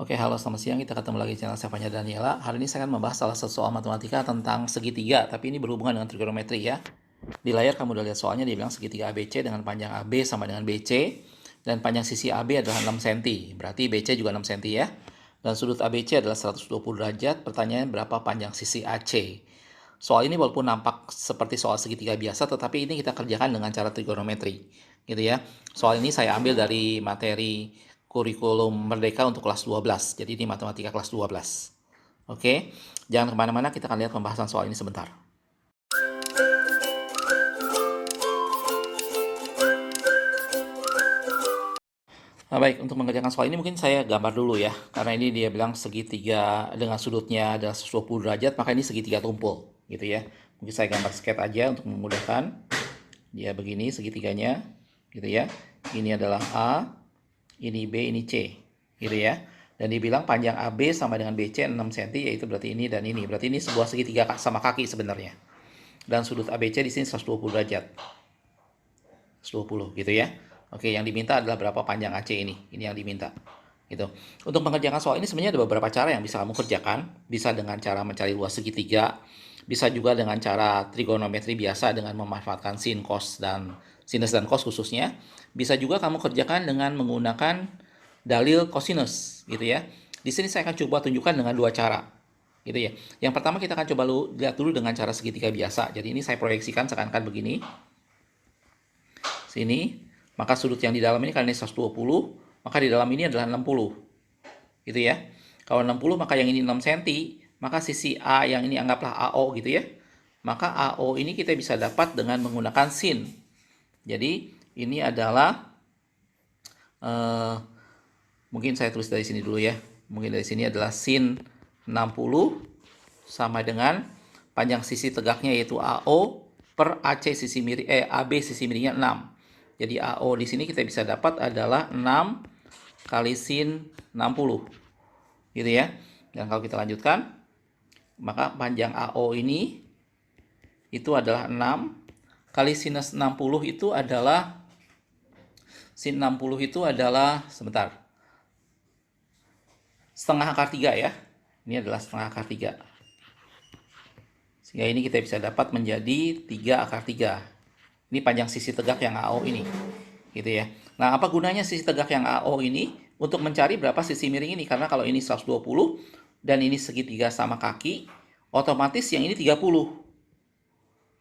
Oke, halo selamat siang. Kita ketemu lagi di channel saya Fanya Daniela. Hari ini saya akan membahas salah satu soal matematika tentang segitiga, tapi ini berhubungan dengan trigonometri ya. Di layar kamu udah lihat soalnya, dia bilang segitiga ABC dengan panjang AB sama dengan BC, dan panjang sisi AB adalah 6 cm. Berarti BC juga 6 cm ya. Dan sudut ABC adalah 120 derajat. Pertanyaannya berapa panjang sisi AC? Soal ini walaupun nampak seperti soal segitiga biasa, tetapi ini kita kerjakan dengan cara trigonometri, gitu ya. Soal ini saya ambil dari materi kurikulum Merdeka untuk kelas 12. Jadi ini matematika kelas 12. Oke, jangan kemana-mana, kita akan lihat pembahasan soal ini sebentar. Nah, baik, untuk mengerjakan soal ini mungkin saya gambar dulu ya. Karena ini dia bilang segitiga dengan sudutnya adalah 120 derajat, maka ini segitiga tumpul, gitu ya. Mungkin saya gambar sketch aja untuk memudahkan. Dia begini segitiganya, gitu ya. Ini adalah A, ini B, ini C, gitu ya. Dan dibilang panjang AB sama dengan BC 6 cm, yaitu berarti ini dan ini. Berarti ini sebuah segitiga sama kaki sebenarnya. Dan sudut ABC di sini 120 derajat. 120 gitu ya. Oke, yang diminta adalah berapa panjang AC ini. Ini yang diminta. Gitu. Untuk mengerjakan soal ini sebenarnya ada beberapa cara yang bisa kamu kerjakan. Bisa dengan cara mencari luas segitiga, bisa juga dengan cara trigonometri biasa dengan memanfaatkan sin, cos, dan sinus dan cos khususnya. Bisa juga kamu kerjakan dengan menggunakan dalil cosinus, gitu ya. Di sini saya akan coba tunjukkan dengan dua cara, gitu ya. Yang pertama kita akan coba lihat dulu dengan cara segitiga biasa. Jadi ini saya proyeksikan seakan-akan begini. Sini, maka sudut yang di dalam ini karena ini 120, maka di dalam ini adalah 60. Gitu ya. Kalau 60 maka yang ini 6 cm, maka sisi A yang ini anggaplah AO gitu ya. Maka AO ini kita bisa dapat dengan menggunakan sin. Jadi ini adalah mungkin saya tulis dari sini dulu ya. Mungkin dari sini adalah sin 60 sama dengan panjang sisi tegaknya yaitu AO per AC sisi miring AB sisi miringnya 6. Jadi AO di sini kita bisa dapat adalah 6 kali sin 60. Gitu ya. Dan kalau kita lanjutkan, maka panjang AO ini itu adalah 6 kali sinus 60 itu adalah sin 60 itu adalah sebentar. Setengah akar 3 ya. Ini adalah setengah akar 3. Sehingga ini kita bisa dapat menjadi 3 akar 3. Ini panjang sisi tegak yang AO ini. Gitu ya. Nah, apa gunanya sisi tegak yang AO ini? Untuk mencari berapa sisi miring ini. Karena kalau ini 120 dan ini segitiga sama kaki, otomatis yang ini 30.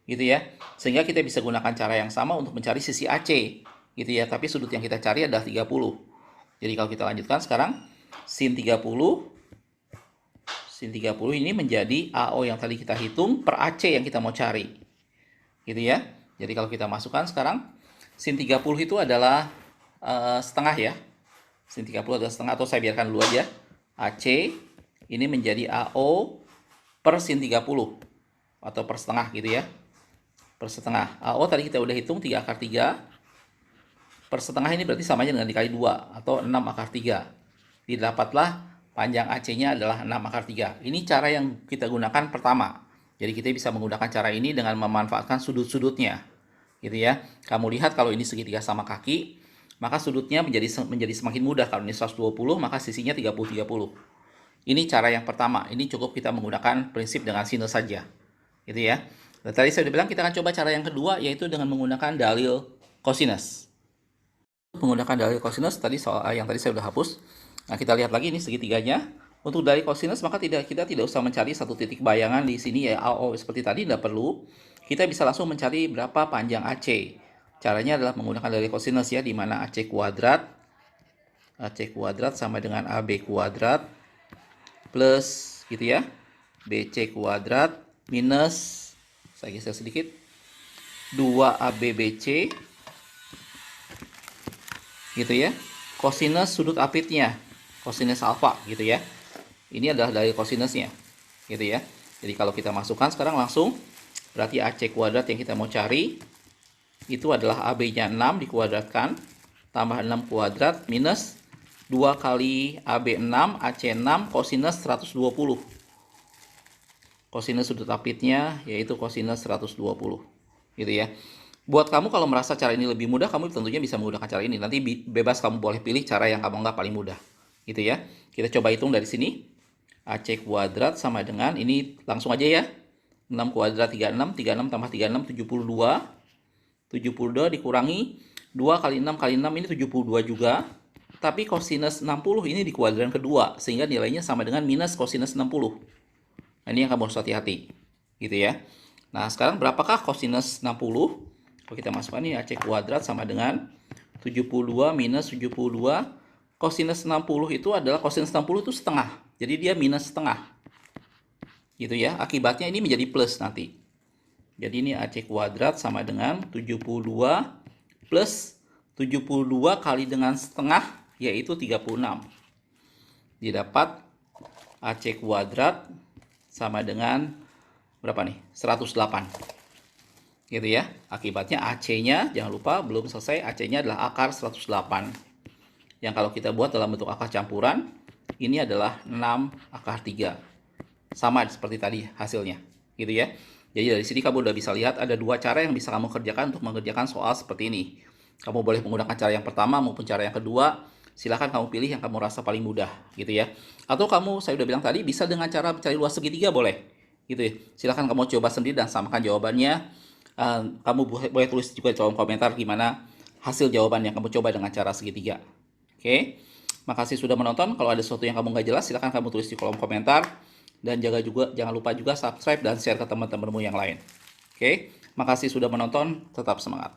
Gitu ya. Sehingga kita bisa gunakan cara yang sama untuk mencari sisi AC. Gitu ya. Tapi sudut yang kita cari adalah 30. Jadi kalau kita lanjutkan sekarang, sin 30 ini menjadi AO yang tadi kita hitung per AC yang kita mau cari. Gitu ya. Jadi kalau kita masukkan sekarang, sin 30 itu adalah setengah ya. Sin 30 adalah setengah, atau saya biarkan dulu aja. AC ini menjadi AO per sin 30. Atau per setengah gitu ya. Per setengah. AO tadi kita udah hitung 3 akar 3. Per setengah ini berarti samanya dengan dikali 2. Atau 6 akar 3. Didapatlah panjang AC-nya adalah 6 akar 3. Ini cara yang kita gunakan pertama. Jadi kita bisa menggunakan cara ini dengan memanfaatkan sudut-sudutnya. Gitu ya. Kamu lihat kalau ini segitiga sama kaki, maka sudutnya menjadi semakin mudah. Kalau ini 120, maka sisinya 30-30. Ini cara yang pertama. Ini cukup kita menggunakan prinsip dengan sinus saja. Gitu ya. Dan tadi saya sudah bilang kita akan coba cara yang kedua, yaitu dengan menggunakan dalil cosinus. Menggunakan dalil cosinus tadi soal yang tadi saya sudah hapus. Nah, kita lihat lagi ini segitiganya. Untuk dalil cosinus maka kita tidak usah mencari satu titik bayangan di sini ya AO seperti tadi, tidak perlu. Kita bisa langsung mencari berapa panjang AC. Caranya adalah menggunakan dalil cosinus ya, di mana AC kuadrat sama dengan AB kuadrat plus gitu ya, BC kuadrat minus, saya geser sedikit, 2ABBC gitu ya, kosinus sudut apitnya, kosinus alfa gitu ya. Ini adalah dari kosinusnya gitu ya. Jadi kalau kita masukkan sekarang langsung, berarti AC kuadrat yang kita mau cari itu adalah AB-nya 6 dikuadratkan tambah 6 kuadrat minus 2 kali AB 6 AC 6 kosinus 120. Kosinus sudut apitnya yaitu kosinus 120 gitu ya. Buat kamu kalau merasa cara ini lebih mudah, kamu tentunya bisa menggunakan cara ini. Nanti bebas, kamu boleh pilih cara yang kamu anggap paling mudah Gitu ya. Kita coba hitung dari sini. AC kuadrat sama dengan, ini langsung aja ya. 6 kuadrat 36, 36 tambah 36, 72. 72 dikurangi 2 kali 6 kali 6 ini 72 juga. Tapi kosinus 60 ini di kuadran kedua, sehingga nilainya sama dengan minus kosinus 60. Nah, ini yang kamu harus hati-hati. Gitu ya. Nah, sekarang berapakah kosinus 60? Kalau kita masukkan ini AC kuadrat sama dengan 72 minus 72. Kosinus 60 itu adalah, kosinus 60 itu setengah. Jadi dia minus setengah. Gitu ya. Akibatnya ini menjadi plus nanti. Jadi ini AC kuadrat sama dengan 72 plus 72 kali dengan setengah, yaitu 36. Didapat AC kuadrat sama dengan berapa nih? 108. Gitu ya. Akibatnya AC-nya, jangan lupa belum selesai, AC-nya adalah akar 108. Yang kalau kita buat dalam bentuk akar campuran, ini adalah 6 akar 3. Sama seperti tadi hasilnya. Gitu ya. Jadi dari sini kamu udah bisa lihat ada dua cara yang bisa kamu kerjakan untuk mengerjakan soal seperti ini. Kamu boleh menggunakan cara yang pertama maupun cara yang kedua. Silahkan kamu pilih yang kamu rasa paling mudah, gitu ya. Atau kamu, saya udah bilang tadi, bisa dengan cara mencari luas segitiga boleh, gitu ya. Silahkan kamu coba sendiri dan samakan jawabannya. Kamu boleh tulis juga di kolom komentar gimana hasil jawaban yang kamu coba dengan cara segitiga. Oke, makasih sudah menonton. Kalau ada sesuatu yang kamu nggak jelas, silahkan kamu tulis di kolom komentar. Dan jangan lupa juga subscribe dan share ke teman-temanmu yang lain. Oke, makasih sudah menonton. Tetap semangat.